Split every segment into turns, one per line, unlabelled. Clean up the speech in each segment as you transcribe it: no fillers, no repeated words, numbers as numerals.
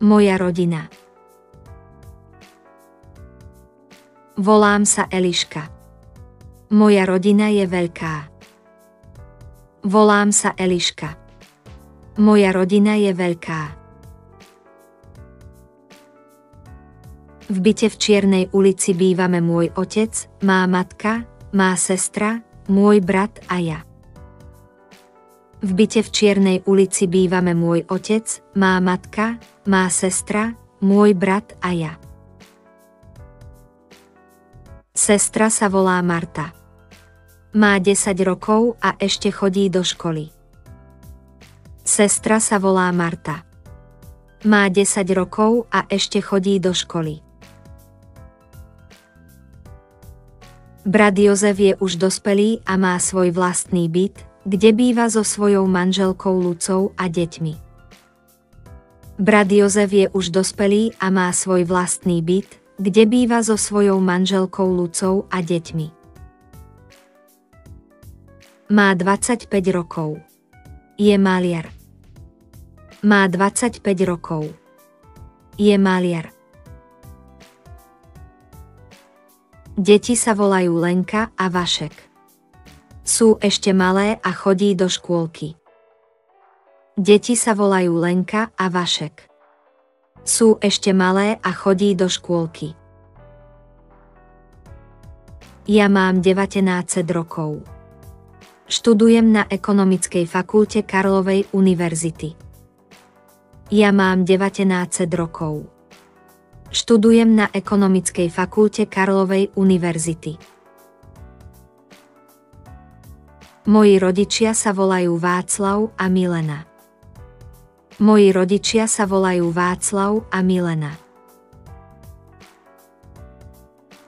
Moja rodina. Volám sa Eliška. Moja rodina je veľká. Volám sa Eliška. Moja rodina je veľká. V byte v Čiernej ulici bývame môj otec, má matka, má sestra, môj brat a ja. V byte v Čiernej ulici bývame môj otec, má matka, má sestra, môj brat a ja. Sestra sa volá Marta. Má 10 rokov a ešte chodí do školy. Sestra sa volá Marta. Má 10 rokov a ešte chodí do školy. Brat Jozef je už dospelý a má svoj vlastný byt, kde býva so svojou manželkou Lucou a deťmi. Brat Jozef je už dospelý a má svoj vlastný byt, kde býva so svojou manželkou Lucou a deťmi. Má 25 rokov. Je maliar. Má 25 rokov. Je maliar. Deti sa volajú Lenka a Vašek. Sú ešte malé a chodí do škôlky. Deti sa volajú Lenka a Vašek. Sú ešte malé a chodí do škôlky. Ja mám 19 rokov. Študujem na Ekonomickej fakulte Karlovej univerzity. Ja mám 19 rokov. Študujem na Ekonomickej fakulte Karlovej univerzity. Moji rodičia sa volajú Václav a Milena. Moji rodičia sa volajú Václav a Milena.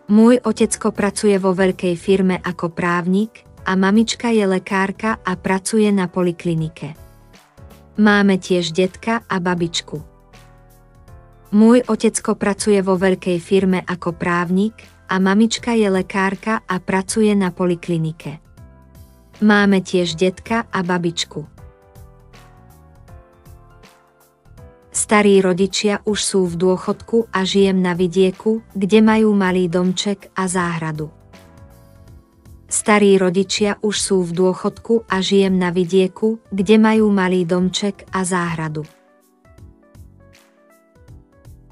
Môj otecko pracuje vo veľkej firme ako právnik a mamička je lekárka a pracuje na poliklinike. Máme tiež detka a babičku. Môj otecko pracuje vo veľkej firme ako právnik a mamička je lekárka a pracuje na poliklinike. Máme tiež detka a babičku. Starí rodičia už sú v dôchodku a žijem na vidieku, kde majú malý domček a záhradu. Starí rodičia už sú v dôchodku a žijem na vidieku, kde majú malý domček a záhradu.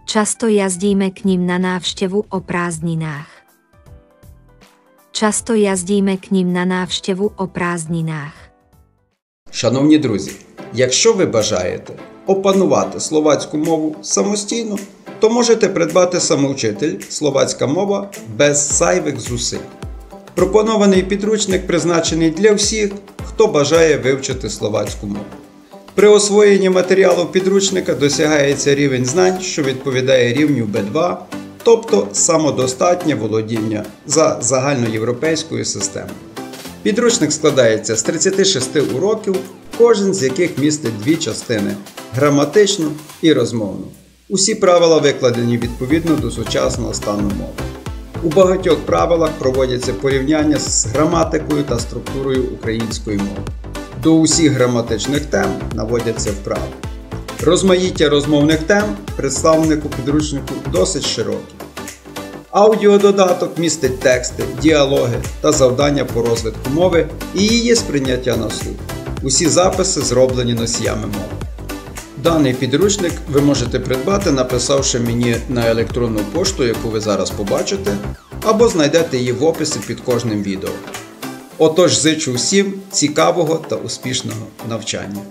Často jazdíme k nim na návštevu o prázdninách. Часто яздíme к ним на навштеву о празднинах.
Шановні друзі, якщо ви бажаєте опанувати словацьку мову самостійно, то можете придбати самоучитель «Словацька мова» без зайвих зусиль. Пропонований підручник призначений для всіх, хто бажає вивчити словацьку мову. При освоєнні матеріалу підручника досягається рівень знань, що відповідає рівню B2, тобто самодостатнє володіння за загальноєвропейською системою. Підручник складається з 36 уроків, кожен з яких містить дві частини – граматичну і розмовну. Усі правила викладені відповідно до сучасного стану мови. У багатьох правилах проводяться порівняння з граматикою та структурою української мови. До усіх граматичних тем наводяться вправи. Розмаїття розмовних тем представлених у підручнику досить широкі. Аудіододаток містить тексти, діалоги та завдання по розвитку мови і її сприйняття на слух. Усі записи зроблені носіями мови. Даний підручник ви можете придбати, написавши мені на електронну пошту, яку ви зараз побачите, або знайдете її в описі під кожним відео. Отож, зичу всім цікавого та успішного навчання.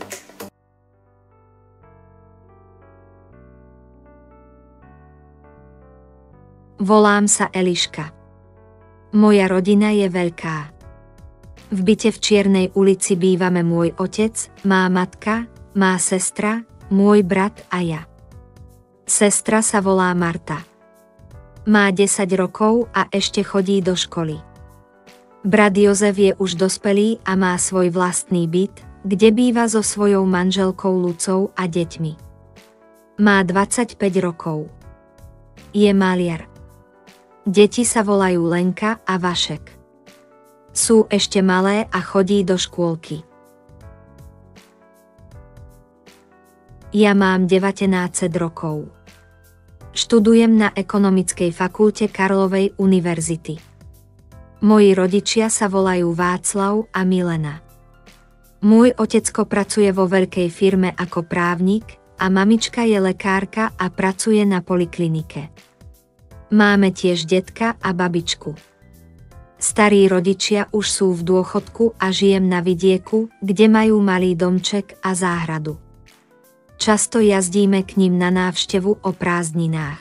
Volám sa Eliška. Moja rodina je veľká. V byte v Čiernej ulici bývame môj otec, má matka, má sestra, môj brat a ja. Sestra sa volá Marta. Má 10 rokov a ešte chodí do školy. Brat Jozef je už dospelý a má svoj vlastný byt, kde býva so svojou manželkou Lucou a deťmi. Má 25 rokov. Je maliar. Deti sa volajú Lenka a Vašek. Sú ešte malé a chodí do škôlky. Ja mám 19 rokov. Študujem na ekonomickej fakulte Karlovej univerzity. Moji rodičia sa volajú Václav a Milena. Môj otecko pracuje vo veľkej firme ako právnik a mamička je lekárka a pracuje na poliklinike. Máme tiež detka a babičku. Starí rodičia už sú v dôchodku a žijem na vidieku, kde majú malý domček a záhradu. Často jazdíme k ním na návštevu o prázdninách.